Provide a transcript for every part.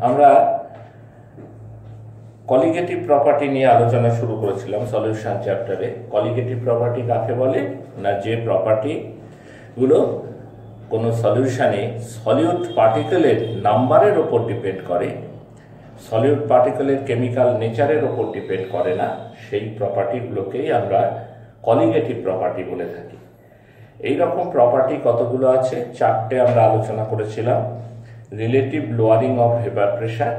আমরা colligative property নিয়ে আলোচনা শুরু করেছিলাম সলিউশন চ্যাপ্টারে। কলিগেটিভ প্রপার্টি কাকে বলে না, যে প্রপার্টিগুলো কোনো সলিউশনে সলিউট পার্টিকেলের নাম্বারের ওপর ডিপেন্ড করে, সলিউট পার্টিকেলের কেমিক্যাল নেচারের ওপর ডিপেন্ড করে না, সেই প্রপার্টিগুলোকেই আমরা কলিগেটিভ প্রপার্টি বলে থাকি। এই রকম প্রপার্টি কতগুলো আছে, চারটে আমরা আলোচনা করেছিলাম। Relative lowering of vapour pressure,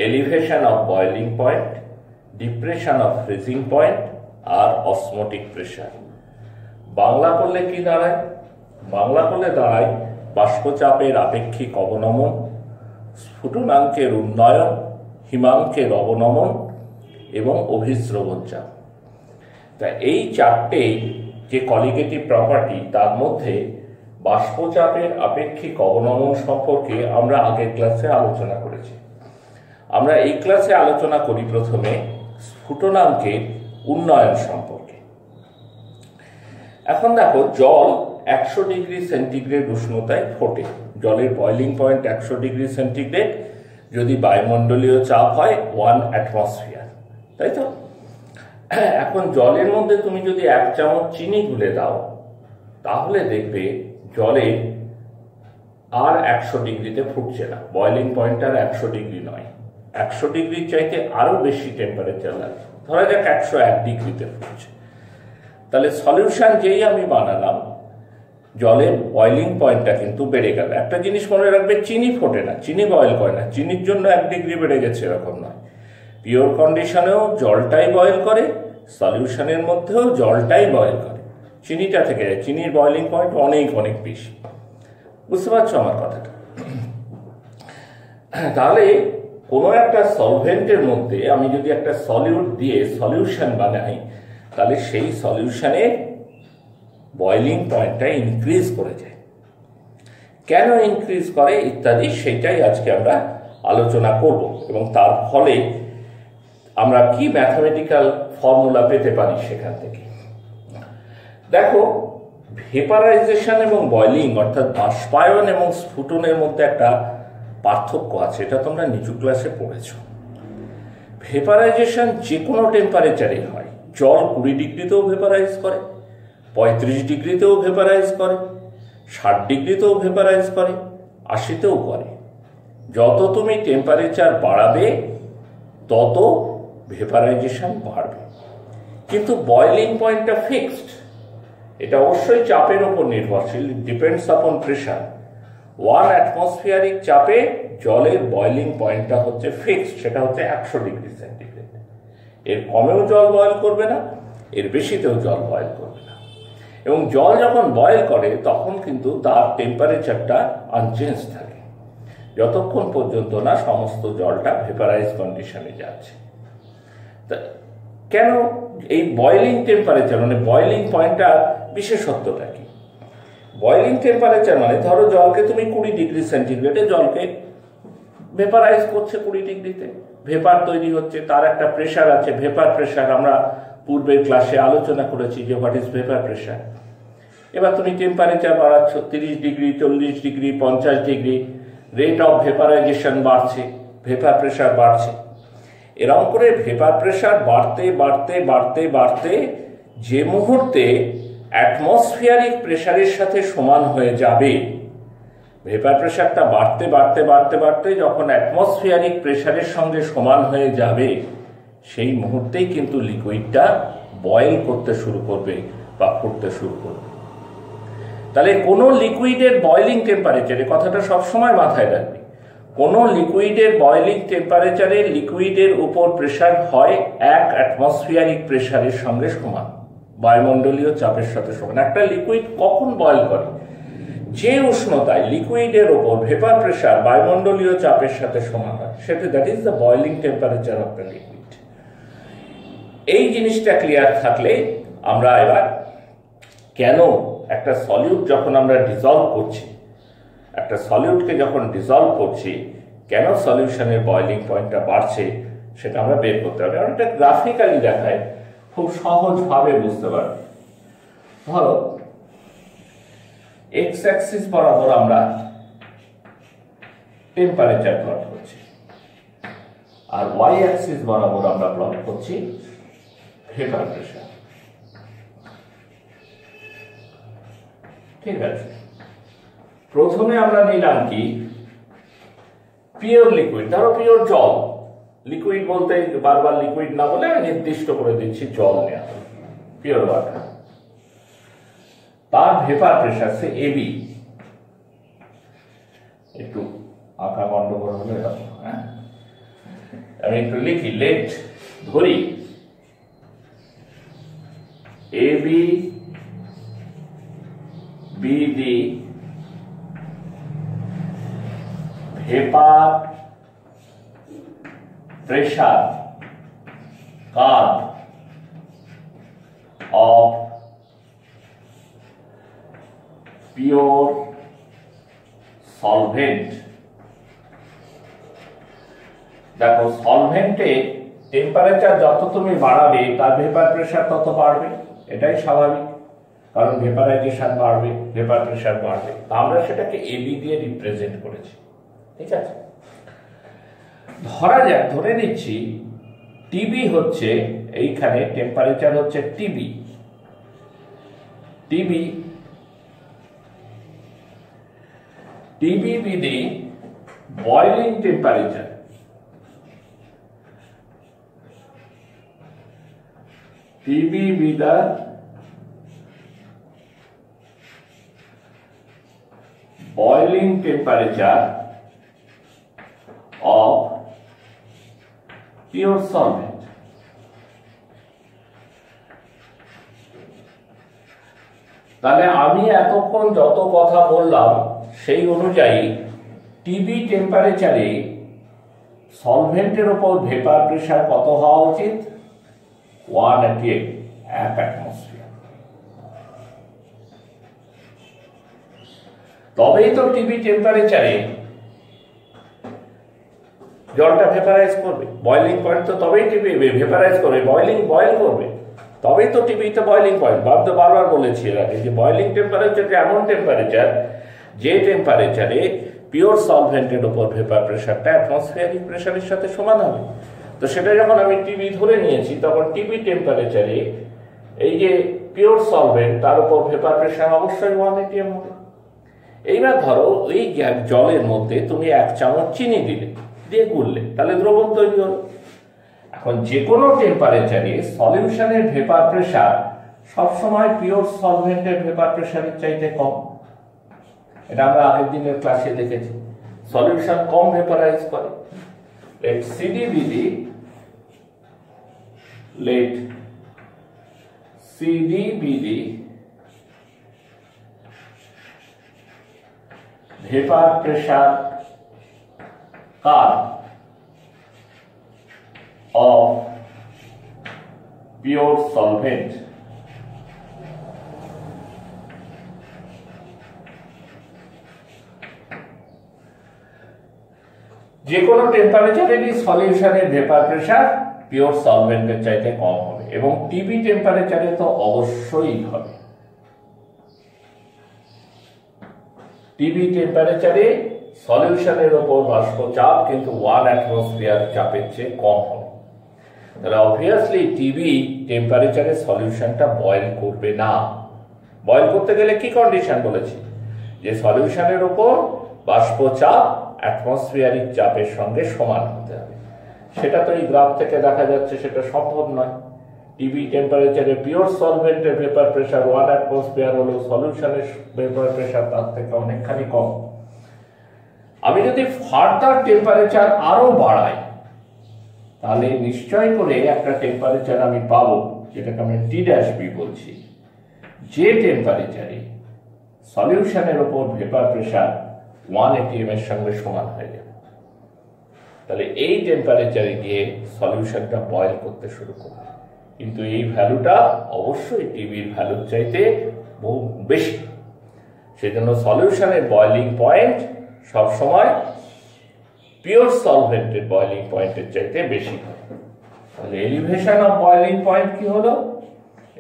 elevation of boiling point, depression of freezing point আর অসমোটিক প্রেশার। বাংলা করলে কি দাঁড়ায়? বাংলা করলে দাঁড়ায় বাষ্পচাপের আপেক্ষিক অবনমন, স্ফুটনাঙ্কের উন্নয়ন, হিমাঙ্কের অবনমন এবং অভিস্রবণ চাপ। তা এই চারটে যে কলিগেটিভ প্রপার্টি, তার মধ্যে বাষ্পচাপের আপেক্ষিক অবনমন সম্পর্কে আমরা আগের ক্লাসে আলোচনা করেছি। আমরা এই ক্লাসে আলোচনা করি প্রথমে স্ফুটনাঙ্কের উন্নয়ন সম্পর্কে। এখন দেখো, জল 100 ডিগ্রি সেন্টিগ্রেড উষ্ণতায় ফোটে। জলের বয়লিং পয়েন্ট 100 ডিগ্রি সেন্টিগ্রেড, যদি বায়ুমণ্ডলীয় চাপ হয় 1 অ্যাটমসফিয়ার, তাই তো? এখন জলের মধ্যে তুমি যদি 1 চামচ চিনি গুলে দাও, তাহলে দেখবে জলে আর 100 ডিগ্রিতে ফুটছে না, বয়লিং পয়েন্ট আর 100 ডিগ্রি নয়, 100 ডিগ্রির চাইতে আরো বেশি টেম্পারেচার লাগছে, ধরা যাক 101 ডিগ্রিতে ফুটছে। তাহলে সলিউশন যেই আমি বানালাম, জলের বয়লিং পয়েন্টটা কিন্তু বেড়ে গেল। একটা জিনিস মনে রাখবে, চিনি ফোটে না, চিনি বয়েল করে না, চিনির জন্য 1 ডিগ্রি বেড়ে গেছে এরকম নয়। পিওর কন্ডিশনেও জলটাই বয়েল করে, সলিউশনের মধ্যেও জলটাই বয়েল করে, চিনিটা থেকে যায়। চিনির বয়লিং পয়েন্ট অনেক অনেক বেশি। বুঝতে পারছো আমার কথাটা? তাহলে কোনো একটা সলভেন্টের মধ্যে আমি যদি একটা সলিউট দিয়ে সলিউশন বানাই, তাহলে সেই সলিউশনের বয়লিং পয়েন্টটা ইনক্রিজ করে যায়। কেন ইনক্রিজ করে ইত্যাদি, সেটাই আজকে আমরা আলোচনা করব, এবং তার ফলে আমরা কি ম্যাথমেটিক্যাল ফর্মুলা পেতে পারি সেখান থেকে। দেখো, ভেপারাইজেশন এবং বয়লিং অর্থাৎ বাষ্পায়ন এবং স্ফুটনের মধ্যে একটা পার্থক্য আছে, এটা তোমরা নিচু ক্লাসে পড়েছ। ভেপারাইজেশন যে কোনো টেম্পারেচারে হয়। জল 20 ডিগ্রিতেও ভেপারাইজ করে, 35 ডিগ্রিতেও ভেপারাইজ করে, 60 ডিগ্রিতেও ভেপারাইজ করে, 80তেও করে। যত তুমি টেম্পারেচার বাড়াবে তত ভেপারাইজেশন বাড়বে। কিন্তু বয়লিং পয়েন্টটা ফিক্সড, এটা অবশ্যই চাপের উপর নির্ভরশীল, ডিপেন্ডস আপন প্রেশার। 1 অ্যাটমসফিয়ারিক চাপে জলের বয়লিং পয়েন্টটা হচ্ছে ফিক্সড, সেটা হচ্ছে 100 ডিগ্রি সেন্টিগ্রেড। এর কমেও জল বয়েল করবে না, এর বেশিতেও জল বয়েল করবে না। এবং জল যখন বয়েল করে তখন কিন্তু তার টেম্পারেচারটা আনচেঞ্জ থাকে, যতক্ষণ পর্যন্ত না সমস্ত জলটা ভেপারাইজ কন্ডিশনে যাচ্ছে। কেন এই বয়লিং টেম্পারেচার মানে বয়লিং পয়েন্টটার বিশেষত্বটা কি? বয়লিং টেম্পারেচার মানে ধরো জলকে তুমি 20 ডিগ্রি সেন্টিগ্রেডে জলকে ভেপারাইজ করছে, 20 ডিগ্রিতে ভেপার তৈরি হচ্ছে, তার একটা প্রেশার আছে, ভেপার প্রেশার। আমরা পূর্বের ক্লাসে আলোচনা করেছি যে হোয়াট ইজ ভেপার প্রেশার। এবার তুমি টেম্পারেচার বাড়াচ্ছ 30 degree, 40 degree, 50 degree, rate of vaporisation বাড়ছে, ভেপার প্রেশার বাড়ছে। এরকম করে ভেপার প্রেশার বাড়তে বাড়তে বাড়তে বাড়তে যে মুহূর্তে অ্যাটমসফিয়ারিক প্রেশারের সাথে সমান হয়ে যাবে, ভেপার প্রেশারটা বাড়তে বাড়তে বাড়তে বাড়তে যখন অ্যাটমসফিয়ারিক প্রেশারের সঙ্গে সমান হয়ে যাবে, সেই মুহূর্তেই কিন্তু লিকুইডটা বয়েল করতে শুরু করবে বা ফুটতে শুরু করবে। তাহলে কোনো লিকুইডের বয়লিং টেম্পারেচারে, কথাটা সবসময় মাথায় রাখবে, কোনো লিকুইডের বয়লিং টেম্পারেচারে লিকুইডের উপর প্রেশার হয় 1 অ্যাটমসফিয়ারিক প্রেশারের সঙ্গে সমান, বায়ুমণ্ডলীয় চাপের সাথে সমান। একটা লিকুইড কখন বয়েল করে? যে উষ্ণতায় লিকুইডের ওপর ভেপার প্রেশার বায়ুমণ্ডলীয় চাপের সাথে সমান হয়, সেটা that is the boiling temperature of the liquid. এই জিনিসটা ক্লিয়ার থাকলে আমরা এবার কেন একটা সলিউট যখন আমরা ডিজলভ করছি, একটা সলিউটকে যখন ডিজলভ করছি, কেন সলিউশনের বয়লিং পয়েন্টটা বাড়ছে সেটা আমরা বের করতে হবে। আমরা এটা গ্রাফিক্যালি দেখায়, খুব সহজভাবে বুঝতে পারবে। ধরো এক্স অ্যাক্সিস বরাবর আমরা টেম্পারেচার প্লট করছি, আর ওয়াই অ্যাক্সিস বরাবর আমরা প্লট করছি ভেপার প্রেসার। ঠিক আছে, প্রথমে আমরা নিলাম কি পিওর লিকুইড, ধরো পিওর জল। লিকুইড বলতে বারবার লিকুইড না বলে আমি নির্দিষ্ট করে দিচ্ছি জল নেওয়া, পিওর ওয়াটার। তার ভেপার প্রেসার সে এবি, একটু আঁকা গন্ডগোল হলে হ্যাঁ, আমি একটু লিখি, লেট ধরি AB BD vapour pressure curve of pure solvent। দেখো সলভেন্টে টেম্পারেচার যত তুমি বাড়াবে তার ভেপার প্রেসার তত বাড়বে, এটাই স্বাভাবিক, কারণ ভেপারাইজেশন বাড়বে, ভেপার প্রেসার বাড়বে। আমরা সেটাকে এবি দিয়ে রিপ্রেজেন্ট করেছি। ঠিক আছে, ধরা যাক, ধরে নিচ্ছি টিবি হচ্ছে, এইখানে টেম্পারেচার হচ্ছে TB, TB TB BD boiling temperature, TB be the boiling temperature of pure solvent। তাহলে আমি এতক্ষণ যত কথা বললাম সেই অনুযায়ী টিবি টেম্পারেচারে সলভেন্টের উপর ভেপার প্রেসার কত হওয়া উচিত? 188 অ্যাটমসফিয়ার। তবেই তো টিবি টেম্পারেচারে জলটা ভেপারাইজ করবে, বয়লিং পয়েন্ট তো তবেই টিবি ভেপারাইজ করবে, বয়েল করবে, তবেই তো টিবিতে বয়লিং পয়েন্ট। বারবার বলেছি এর আগে যে বয়লিং টেম্পারেচার এমন টেম্পারেচার যে টেম্পারেচারে পিওর সলভেন্টের উপর ভেপার প্রেসারটা অ্যাটমসফিয়ারিক প্রেসারের সাথে সমান হবে। তো সেটা যখন আমি টিবি ধরে নিয়েছি, তখন টিবি টেম্পারেচারে এই যে পিওর সলভেন্ট তার উপর ভেপার প্রেসার অবশ্যই 1 atm হবে। এইবার ধরো এই জলের মধ্যে তুমি 1 চামচ চিনি দিলে, দিয়ে গুললে, তাহলে দ্রবণ তৈরি হলো। এখন যে কোনো টেম্পারেচারে সলিউশনের ভেপার প্রেসার সবসময় পিওর সলভেন্টের ভেপার প্রেসারের চাইতে কম। এটা আমরা আগের দিনের ক্লাসে দেখেছি, সলিউশন কম ভেপারাইজ করে। let CDBD, let CDBD vapor pressure curve of pure solvent যে কোনো টেম্পারেচারেরই সলিউশনের ভেপার প্রেসার পিওর সলভেন্টের চাইতে কম হবে, এবং টিবি টেম্পারেচারে তো অবশ্যই হবে। টিবি টেম্পারেচারে সলিউশনের উপর বাষ্প চাপ কিন্তু 1 atmosphere চাপের চেয়ে কম হবে। তাহলে অবভিয়াসলি টিবি টেম্পারেচারে সলিউশনটা বয়েল করবে না। বয়েল করতে গেলে কি কন্ডিশন বলেছি? যে সলিউশনের উপর বাষ্প চাপ অ্যাটমসফিয়ারিক চাপের সঙ্গে সমান হতে হবে। সেটা তো এই গ্রাফ থেকে দেখা যাচ্ছে সেটা সম্ভব নয়। টিবি টেম্পারেচারে পিওর সলভেন্টের ভেপার প্রেসার 1 atmosphere হলেও সলিউশনের ভেপার প্রেসার তার থেকে অনেকখানি কম। আমি যদি ফার্দার টেম্পারেচার আরো বাড়াই, তাহলে নিশ্চয় করে একটা টেম্পারেচার আমি পাবো, যেটাকে আমি T'(B) বলছি, যে টেম্পারেচারে সলিউশনের উপর ভেপার প্রেসার 1 atm এর সঙ্গে সমান হয়ে যাবে। তাহলে এই টেম্পারেচারে গিয়ে সলিউশনটা বয়েল করতে শুরু করবে, কিন্তু এই ভ্যালুটা অবশ্যই টিবির ভ্যালুর চাইতে বহু বেশি। সেজন্য সলিউশনের বয়েলিং পয়েন্ট সবসময় পিওর সলভেন্টের বয়েলিং পয়েন্টের চাইতে বেশি হয়। তাহলে এলিভেশন অফ বয়েলিং পয়েন্ট কি হলো?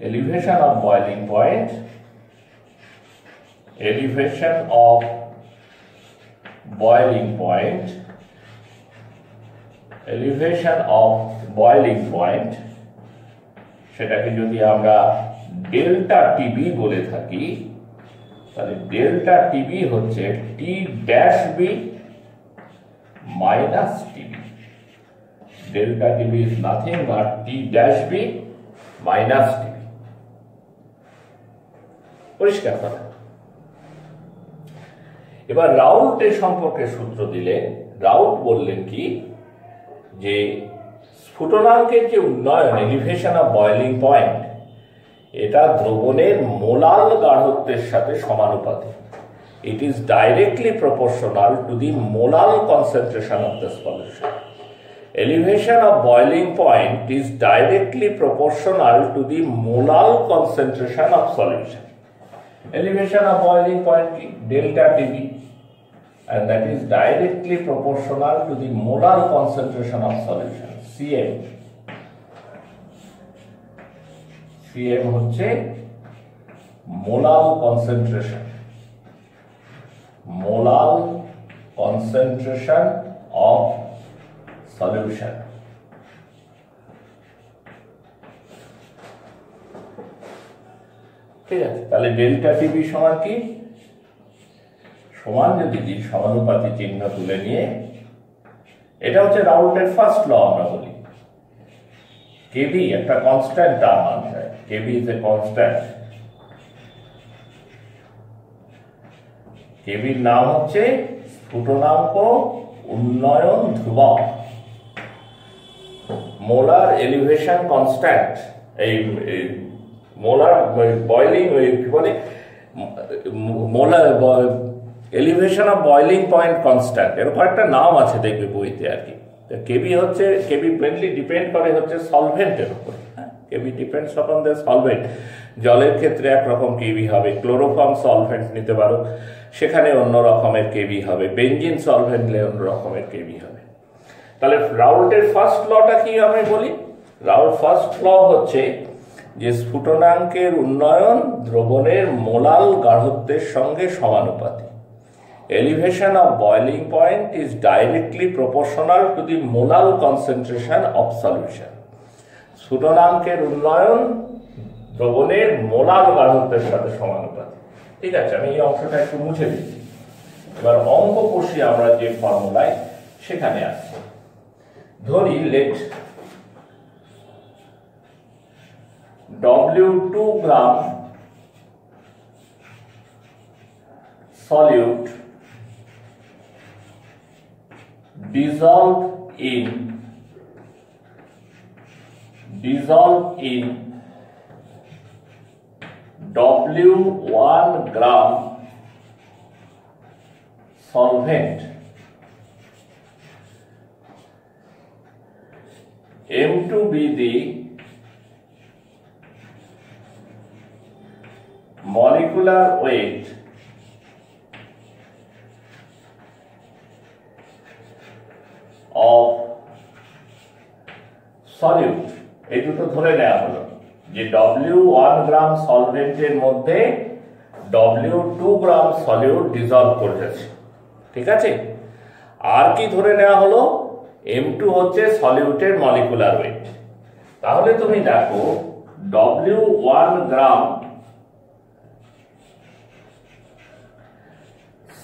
Elevation of boiling point, elevation of boiling point, elevation of boiling point, সেটাকে যদি আমরা ডেল্টা টিবি বলে থাকি, তাহলে ডেল্টা টিবি হচ্ছে T dash B minus TB. Delta TB is nothing but T dash B minus TB. পরিষ্কার কথা। এবার রাউল্টের সম্পর্কে সূত্র দিলেন। রাউল্ট বললেন কি, যে স্ফুটনাঙ্কের যে উন্নয়ন, এলিভেশন অফ বয়লিং পয়েন্ট, এটা দ্রবণের মোলাল গাঢ়ত্বের সাথে সমানুপাতিক। It is directly proportional to the molar concentration of the solution. Elevation of boiling point is directly proportional to the molar concentration of solution. Elevation of boiling point is delta Tb, and that is directly proportional to the molar concentration of solution, Cm. Cm হচ্ছে molar concentration. Molar concentration of solution. ঠিক আছে, তাহলে delta TB সমান কি? সমান যদি দিই, সমানুপাতি চিহ্ন তুলে নিয়ে, এটা হচ্ছে রাউল্টের ফার্স্ট ল। আমরা বলি কেবি একটা কনস্ট্যান্ট টার্ম আছে, কেবি ইজ এ কনস্ট্যান্ট। কেবির নাম হচ্ছে স্ফুটনাঙ্ক উন্নয়ন ধ্রুবক, মোলার এলিভেশন কনস্ট্যান্ট। এই মোলার বয়লিং কি বলে, molar elevation of boiling point constant, এরকম একটা নাম আছে দেখবে বইতে আর কি। কেবি হচ্ছে, কেবি মেনলি ডিপেন্ড করে হচ্ছে সলভেন্টের উপর। কেবি ডিপেন্ডস অন দ্য সলভেন্ট। জলের ক্ষেত্রে একরকম কেবি হবে, ক্লোরোফর্ম সলভেন্ট নিতে পারো, সেখানে অন্য রকমের কেবি হবে, বেনজিন সলভেন্ট নিলে অন্য রকমের কেবি হবে। তাহলে রাউল্টের ফার্স্ট লটা কি আমি বলি? রাউল্ট ফার্স্ট ল হচ্ছে যে স্ফুটনাঙ্কের উন্নয়ন দ্রবণের মোলাল গাঢ়ত্বের সঙ্গে সমানুপাতিক। Elevation of boiling point is directly proportional to the molar concentration of solution. স্ফুটনাঙ্কের উন্নয়ন দ্রবণের মোলার গাঢ়ত্বের সাথে সমানুপাতিক। ঠিক আছে, আমি এই অংশটা একটু মুছে দিচ্ছি। এবার অঙ্ক কষি আমরা যে ফর্মুলায়, সেখানে আসছি। ধরি লেট W2 গ্রাম solute dissolved in W1 gram solvent, M2 be the molecular weight of solute। এই দুটো ধরে নেওয়া হলো যে W1 গ্রাম সলভেন্টের মধ্যে W2 গ্রাম সলিউট ডিজলভ করেছে। ঠিক আছে, আর কি ধরে নেওয়া হলো? M2 হচ্ছে সলিউটের মলিকুলার ওয়েট। তাহলে তুমি দেখো W1 গ্রাম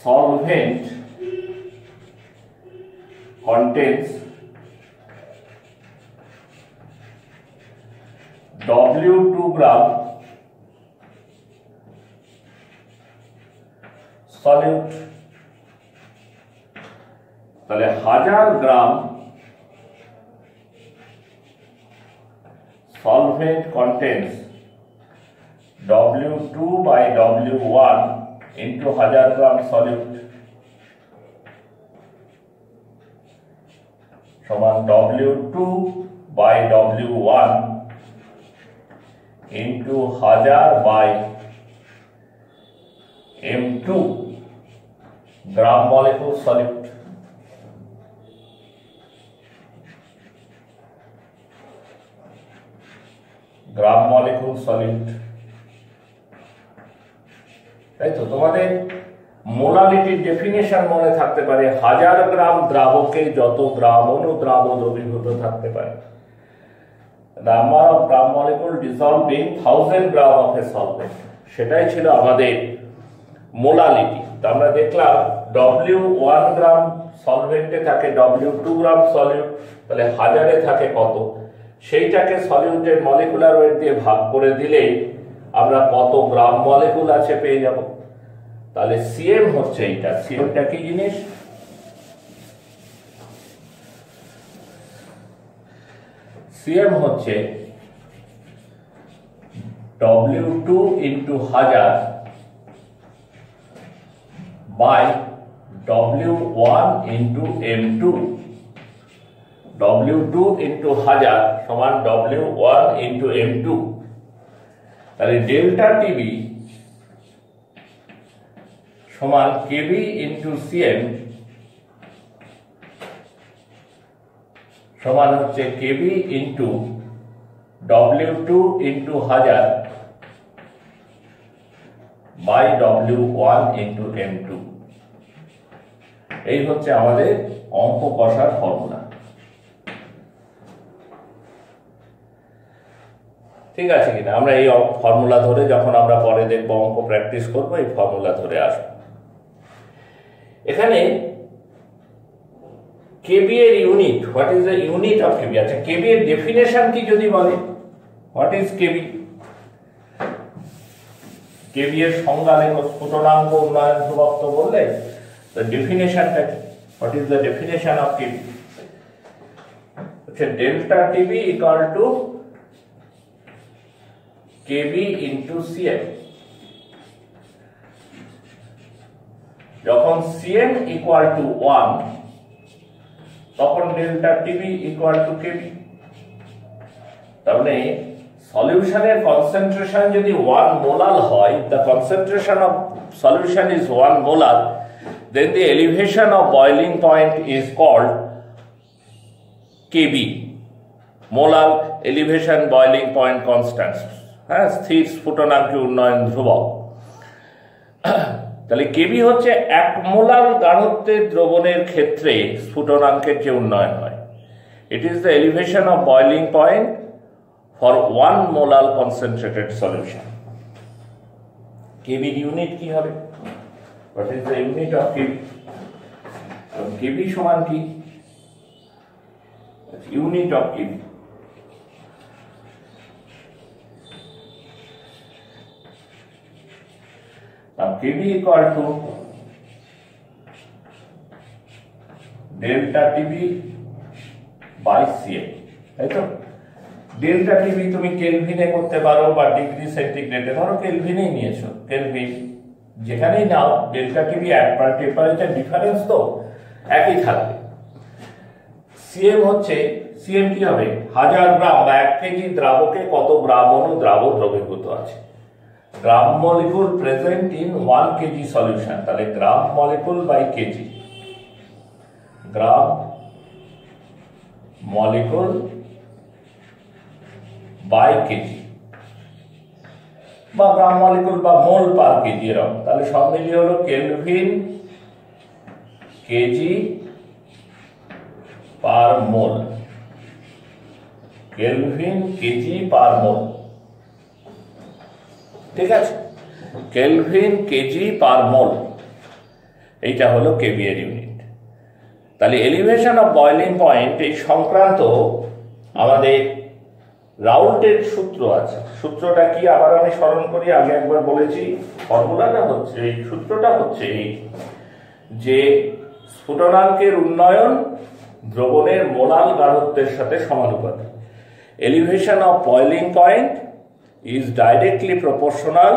solvent contains W2 gram solute। তাহলে 1000 গ্রাম solvent contains W2 by W1 into 1000 gram solute সমান W2 by W1 into 1000 by M2 gram molecule solute। Gram molecule solute, তাই তো? তোমাদের মোলালিটির ডেফিনেশন মনে থাকতে পারে, 1000 গ্রাম দ্রাবকে যত গ্রাম অনুদ্রাব দ্রবীভূত থাকতে পারে। Number of gram molecule dissolved in 1000 gram of a solvent, সেটাই ছিল আমাদের মোলালিটি। তো আমরা দেখলাম W1 গ্রাম সলভেন্টে থাকে W2 গ্রাম সলিউট, তাহলে 1000-এ থাকে কত, সেইটাকে সলিউটের মলিকুলার ওয়েট দিয়ে ভাগ করে দিলেই আমরা কত গ্রাম মলিকুল আছে পেয়ে যাব। তাহলে সিএম হচ্ছে এইটা। সিএমটা কি জিনিস? সিএম হচ্ছে W2 into 1000 by W1 into M2। W2 into 1000 সমান W1 ইন্টু M2। তাহলে ডেল্টা টিবি সমান কেবি ইন্টু সিএম সমান হচ্ছে KB into W2 into 1000 by W1 into M2। এই হচ্ছে আমাদের অঙ্ক কষার ফর্মুলা। ঠিক আছে কিনা? আমরা এই ফর্মুলা ধরে যখন আমরা পরে দেখব অঙ্ক প্র্যাকটিস করব, এই ফর্মুলা ধরে আসবো। এখানে কেবি এর unit, what is the unit of KB? আচ্ছা, কেবি এর ডেফিনেশন কি যদি বলে, হোয়াট ইজ কেবি? কেবি এর সংজ্ঞা লেখো, স্ফুটনাঙ্ক উন্নয়ন ধ্রুবক তো বললে, তো ডেফিনেশনটা কি? What is the definition of KB? হচ্ছে delta TB equal to KB into CM. যখন সিএম ইকুয়াল টু 1 তখন delta TB equal to KB. তার মানে সলিউশনের কনসেন্ট্রেশন যদি 1 মোলার হয়, the concentration of solution is 1 molar, then the elevation of boiling point is called Kb, molar elevation boiling point constant, হ্যাঁ, স্থির স্ফুটনাঙ্কে উন্নয়ন ধ্রুবক। তাহলে কেবি হচ্ছে 1 মোলার গাঢ়ত্বের দ্রবণের ক্ষেত্রে স্ফুটনাঙ্কের যে উন্নয়ন হয়। It is the elevation of boiling point for 1 molar concentrated solution. কেবির ইউনিট কি হবে? What is the unit of KB? KB সমান কি? Unit of KB Kb equal to delta Tb by Cm, তাই তো? ডেল্টা টিবি তুমি কেলভিনে করতে পারো বা ডিগ্রি সেন্টিগ্রেডে, ধরো কেলভিনেই নিয়েছো, কেলভিন যেখানেই নাও, ডেল্টা টিবি টেম্পারেচার ডিফারেন্স তো একই থাকবে। সিএম হচ্ছে, সিএম কি হবে? 1000 গ্রাম বা 1 কেজি দ্রাবকে কত গ্রাম অনুদ্রাব দ্রবীভূত আছে। Gram molecule present in 1 KG solution, তাহলে gram molecule by KG, gram molecule by KG বা গ্রাম মলিকুল বা মোল পার কেজি এরকম। তাহলে সব মিলিয়ে হলো কেলভিন কেজি পার মোল, কেলভিন কেজি পার মোল। ঠিক আছে, কেলভিন কেজি পার মোল, এইটা হলো কেবি এর ইউনিট। তাহলে এলিভেশন অফ বয়লিং পয়েন্ট এই সংক্রান্ত আমাদের রাউল্টের সূত্র আছে। সূত্রটা কি আবার আমি স্মরণ করি, আগে একবার বলেছি। ফর্মুলাটা হচ্ছে, এই সূত্রটা হচ্ছে যে স্ফুটনাঙ্কের উন্নয়ন দ্রবণের মোলাল গাঢ়ত্বের সাথে সমানুপাতিক। Elevation of boiling point is directly proportional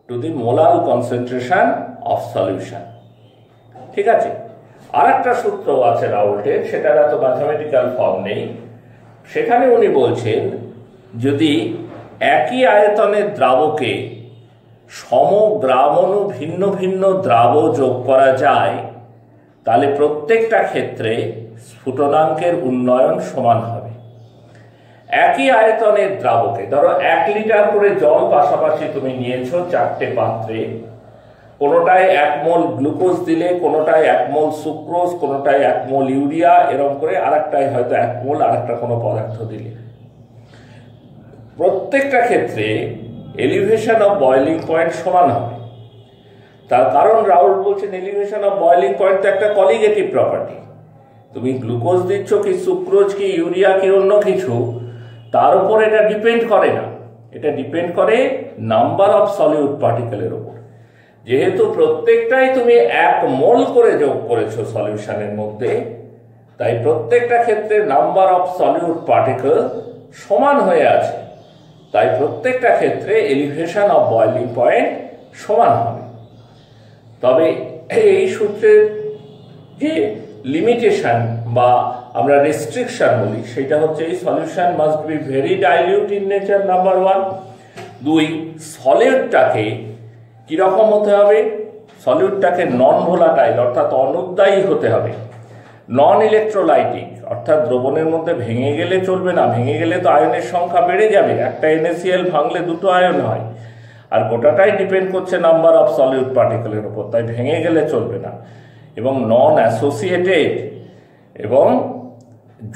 to the molar concentration of solution। ঠিক আছে, আর একটা সূত্র আছে রাউল্টের, সেটার এত ম্যাথমেটিক্যাল ফর্ম নেই। সেখানে উনি বলছেন, যদি একই আয়তনের দ্রাবকে সমগ্রামণু ভিন্ন ভিন্ন দ্রাব যোগ করা যায়, তাহলে প্রত্যেকটা ক্ষেত্রে স্ফুটনাঙ্কের উন্নয়ন সমান হবে। একই আয়তনের দ্রাবকে, ধরো 1 লিটার করে জল পাশাপাশি তুমি নিয়েছো 4টে পাত্রে, কোনোটায় 1 মোল গ্লুকোজ দিলে, কোনোটায় 1 মোল সুক্রোজ, কোনোটায় 1 মোল ইউরিয়া, এরকম করে আরেকটায় হয়তো 1 মোল আরেকটা কোনো পদার্থ দিলে। প্রত্যেকটা ক্ষেত্রে এলিভেশন অফ বয়লিং পয়েন্ট সমান হবে। তার কারণ রাউল বলছেন এলিভেশন অফ বয়লিং পয়েন্ট তো একটা কলিগেটিভ প্রপার্টি। তুমি গ্লুকোজ দিচ্ছ কি সুক্রোজ কি ইউরিয়া কি অন্য কিছু, তার উপর এটা ডিপেন্ড করে না। এটা ডিপেন্ড করে নাম্বার অফ সলিউট পার্টিকেলের উপর। যেহেতু প্রত্যেকটাই তুমি 1 মোল করে যোগ করেছো সলিউশনের মধ্যে, তাই প্রত্যেকটা ক্ষেত্রে নাম্বার অফ সলিউট পার্টিকেল সমান হয়ে আছে। তাই প্রত্যেকটা ক্ষেত্রে এলিভেশন অফ বয়লিং পয়েন্ট সমান হবে। তবে এই সূত্রের যে লিমিটেশন বা আমরা রেস্ট্রিকশন বলি, সেটা হচ্ছে এই solution must be very dilute in nature, number 1। 2, সলিউটটাকে কিরকম হতে হবে? সলিউটটাকে নন ভোলাটাইল অর্থাৎ অনুদ্দায়ী হতে হবে, নন ইলেকট্রোলাইটিক অর্থাৎ দ্রবণের মধ্যে ভেঙে গেলে চলবে না। ভেঙে গেলে তো আয়নের সংখ্যা বেড়ে যাবে, একটা NaCl ভাঙলে 2টো আয়ন হয়, আর গোটাটাই ডিপেন্ড করছে নাম্বার অফ সলিউট পার্টিকেলের উপর, তাই ভেঙে গেলে চলবে না। এবং নন অ্যাসোসিয়েটেড এবং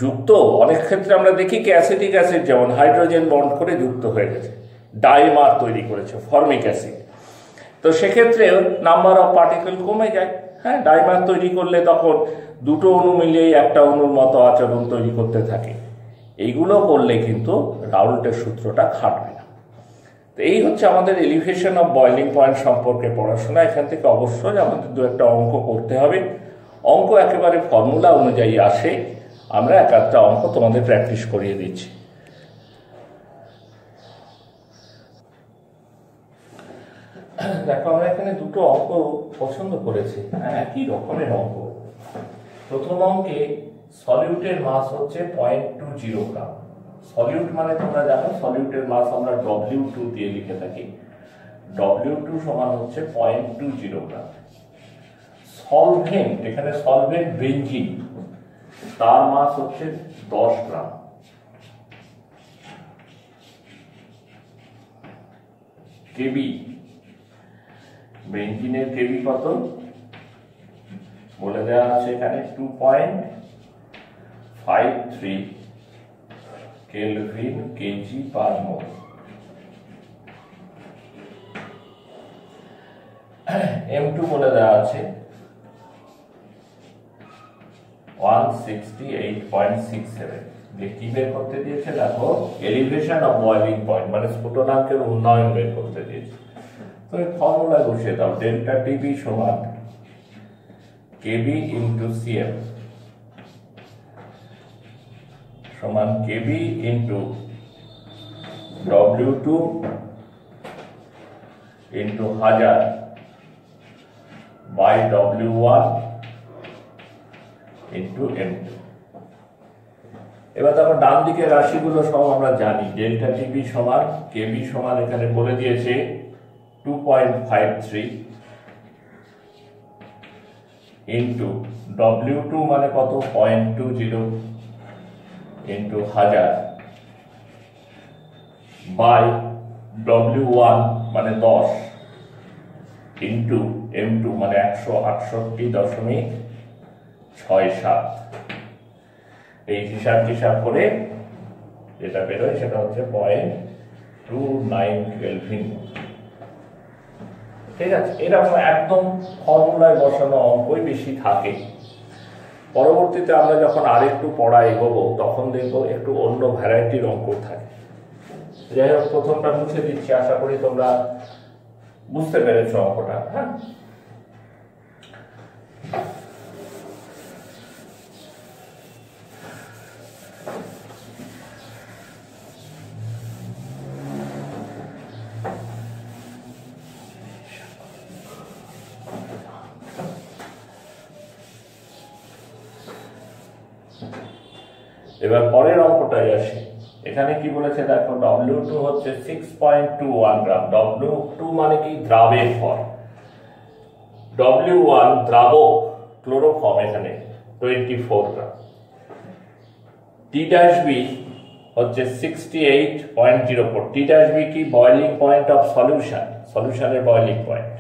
যুক্ত, অনেক ক্ষেত্রে আমরা দেখি কি অ্যাসিটিক অ্যাসিড যেমন হাইড্রোজেন বন্ড করে যুক্ত হয়ে গেছে, ডাইমার তৈরি করেছে ফর্মিক অ্যাসিড, তো সেক্ষেত্রেও নাম্বার অফ পার্টিকেল কমে যায়। হ্যাঁ, ডাইমার তৈরি করলে তখন 2টো অণু মিলিয়েই একটা অণুর মতো আচরণ তৈরি করতে থাকে। এইগুলো করলে কিন্তু রাউল্টের সূত্রটা খাটবে না। তো এই হচ্ছে আমাদের এলিভেশন অফ বয়লিং পয়েন্ট সম্পর্কে পড়াশোনা। এখান থেকে অবশ্যই আমাদের 2-একটা অঙ্ক করতে হবে। অঙ্ক একেবারে ফর্মুলা অনুযায়ী আসে, আমরা 1-1টা অঙ্ক তোমাদের প্র্যাকটিস করিয়ে দিচ্ছি। দেখো, আমরা এখানে 2টো অঙ্ক পছন্দ করেছি, একই রকমের অঙ্ক। প্রথম অঙ্কে সলিউটের মাস হচ্ছে 0.20 গ্রাম। সলিউট মানে তোমরা জানো, সলিউটের মাস আমরা W2 দিয়ে লিখে থাকি। W2 সমান হচ্ছে 0.20 গ্রাম। সলভেন্ট, এখানে সলভেন্ট বেঞ্জিন, তার মাস হচ্ছে 10 গ্রাম। কেবি, বেঞ্জিনের কেবি কত বলে দেওয়া আছে এখানে, 2.53 কেলভিন কেজি পার মোল। M2 বলে দেওয়া আছে 168.67। কি বের করতে দিয়েছে? দেখো, এলিভেশন অফ বয়লিং পয়েন্ট মানে স্ফুটনাঙ্কের উন্নয়ন বের করতে দিয়েছে। তো এই ফর্মুলা বসিয়ে দাও, ডেল্টা টিবি সমান কেবি ইন্টু সিএম সমান KB into W2 into 1000 by W1 into M2। এবার তারপর ডান দিকের রাশিগুলো সব আমরা জানি। ডেল্টা টিবি সমান কেবি সমান এখানে বলে দিয়েছে 2.53 ইন্টু W2 মানে কত 0.20 ইন্টু 1000 বাই W1 মানে 10 ইন্টু M2 মানে 168.67। এই হিসাব করে যেটা বেরোয় সেটা হচ্ছে 0.29 কেলভিন। ঠিক আছে, এরকম একদম ফর্মুলায় বসানো অঙ্কই বেশি থাকে। পরবর্তীতে আমরা যখন আরেকটু পড়া এগোবো তখন দেখবো একটু অন্য ভ্যারাইটির অঙ্ক থাকে। যাই হোক, প্রথমটা মুছে দিচ্ছি, আশা করি তোমরা বুঝতে পেরেছো অঙ্কটা। হ্যাঁ, এবার পরের অঙ্কটাই আসে। এখানে কি বলেছে দেখো, W2 হচ্ছে 6.21 গ্রাম। W2 মানে কি? দ্রাবের ফর্ম। W1 দ্রাবক ক্লোরোফর্ম, এখানে 24 গ্রাম। T'(B) হচ্ছে 68.04। T'(B) কি? বয়লিং পয়েন্ট অফ সলিউশন, সলিউশনের বয়লিং পয়েন্ট।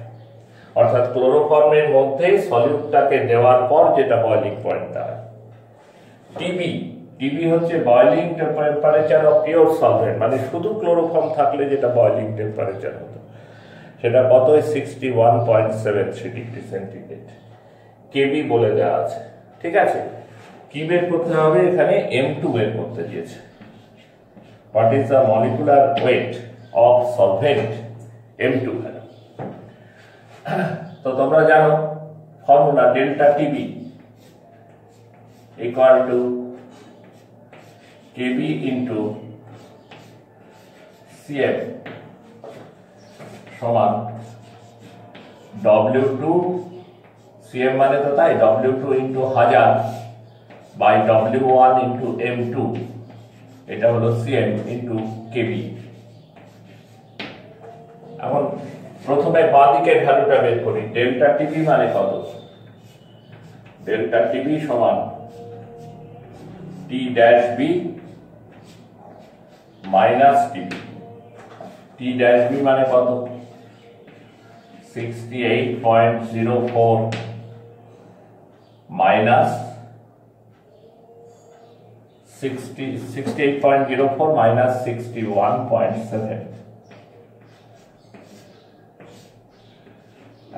অর্থাৎ ক্লোরোফর্মের মধ্যে সলিউটটাকে দেওয়ার পর যেটা বয়লিং পয়েন্ট দাঁড়ায়। টিবি হচ্ছে boiling temperature of pure solvent, মানে শুধু ক্লোরোফর্ম থাকলে যেটা বয়লিং টেম্পারেচার হতো সেটা কত? 61.73 ডিগ্রি সেন্টিগ্রেড। কেবি বলে দেওয়া আছে, ঠিক আছে। কি বের করতে হবে? এখানে M2 বের করতে দিয়েছে। What is the molecular weight of solvent M2? তো তোমরা জানো formula delta TB equal to KB into CM সমান W2 সিএম মানে তো তাই W2 into 1000 by W1 into M2, এটা হলো সিএম ইন্টু কেবি। এখন প্রথমে বাঁ দিকের ভ্যালুটা বের করি। ডেল্টা টিবি মানে কত? ডেল্টা টিবি সমান টি ড্যাশ বি মাইনাস টিবি। টি ড্যাশ বি মানে কত? 68.04 মাইনাস 68.04 মাইনাস 61.7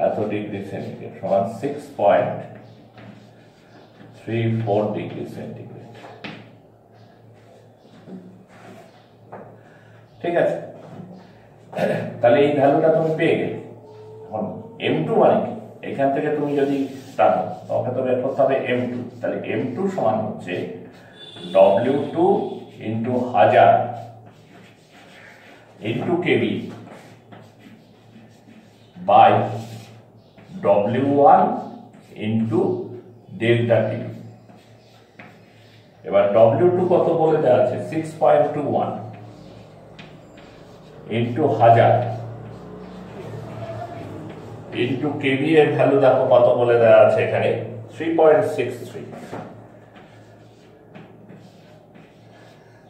এত ডিগ্রি সেন্টিগ্রেড সমান 6.34 ডিগ্রি সেন্টিগ্রেড। ঠিক আছে, তাহলে এই ভ্যালুটা তুমি পেয়ে গেলে। এখন M2 মানে কি? এখান থেকে তুমি যদি টানো তখন তো বের করতে হবে M2। তাহলে M2 সমান হচ্ছে W2 into 1000 into KB by W1 into delta TB. এবার W2 কত বলে দেওয়া আছে? 6.21 ইন্টু 1000 ইন্টু কেবি এর ভ্যালু দেখো কত বলে দেওয়া আছে এখানে 3.63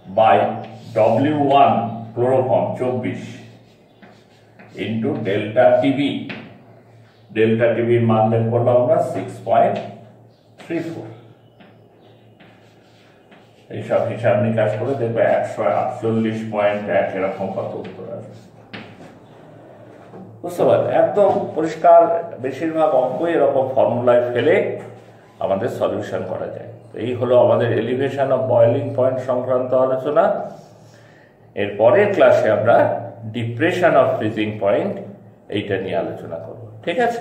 by W1 chloroform 24 into delta TB. ডেল্টা টিবির মান বের করলাম আমরা 6.34। এইসব হিসাব নিকাশ করে দেখবে 148.1 এরকম কত উত্তর আসবে। বুঝতে পারবে? একদম পরিষ্কার। বেশিরভাগ অঙ্কই এরকম ফর্মুলায় ফেলে আমাদের সলিউশন করা যায়। এই হলো আমাদের এলিভেশন অফ বয়লিং পয়েন্ট সংক্রান্ত আলোচনা। এর পরের ক্লাসে আমরা ডিপ্রেশন অফ ফ্রিজিং পয়েন্ট এইটা নিয়ে আলোচনা করব। ঠিক আছে?